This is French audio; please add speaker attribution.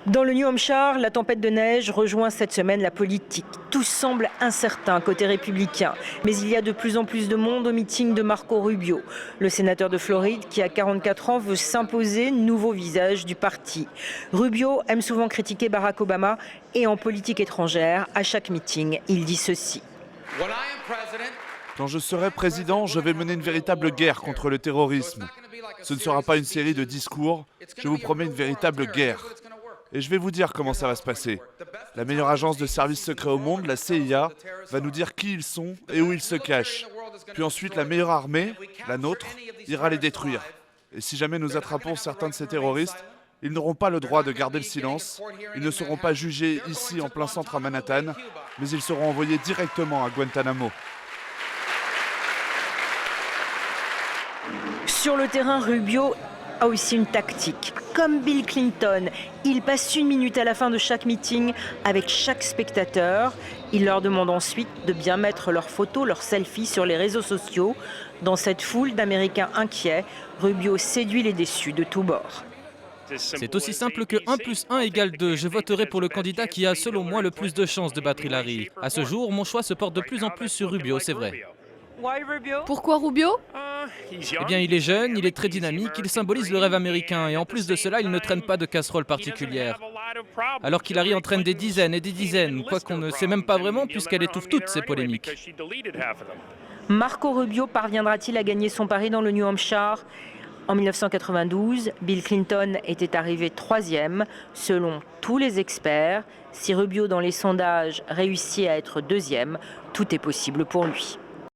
Speaker 1: Dans le New Hampshire, la tempête de neige rejoint cette semaine la politique. Tout semble incertain côté républicain. Mais il y a de plus en plus de monde au meeting de Marco Rubio. Le sénateur de Floride, qui a 44 ans, veut s'imposer nouveau visage du parti. Rubio aime souvent critiquer Barack Obama et en politique étrangère, à chaque meeting, il dit ceci.
Speaker 2: Quand je serai président, je vais mener une véritable guerre contre le terrorisme. Ce ne sera pas une série de discours, je vous promets une véritable guerre. Et je vais vous dire comment ça va se passer. La meilleure agence de services secrets au monde, la CIA, va nous dire qui ils sont et où ils se cachent. Puis ensuite, la meilleure armée, la nôtre, ira les détruire. Et si jamais nous attrapons certains de ces terroristes, ils n'auront pas le droit de garder le silence. Ils ne seront pas jugés ici en plein centre à Manhattan, mais ils seront envoyés directement à Guantanamo.
Speaker 1: Sur le terrain, Rubio a aussi une tactique. Comme Bill Clinton, il passe 1 minute à la fin de chaque meeting avec chaque spectateur. Il leur demande ensuite de bien mettre leurs photos, leurs selfies sur les réseaux sociaux. Dans cette foule d'Américains inquiets, Rubio séduit les déçus de tous bords.
Speaker 3: C'est aussi simple que 1 + 1 = 2. Je voterai pour le candidat qui a, selon moi, le plus de chances de battre Hillary. À ce jour, mon choix se porte de plus en plus sur Rubio, c'est vrai.
Speaker 4: Pourquoi Rubio?
Speaker 3: Eh bien, il est jeune, il est très dynamique, il symbolise le rêve américain et en plus de cela, il ne traîne pas de casserole particulière. Alors qu'Hillary en traîne des dizaines et des dizaines, quoi qu'on ne sait même pas vraiment puisqu'elle étouffe toutes ces polémiques.
Speaker 1: Marco Rubio parviendra-t-il à gagner son pari dans le New Hampshire? En 1992, Bill Clinton était arrivé 3e, selon tous les experts. Si Rubio dans les sondages réussit à être 2e, tout est possible pour lui.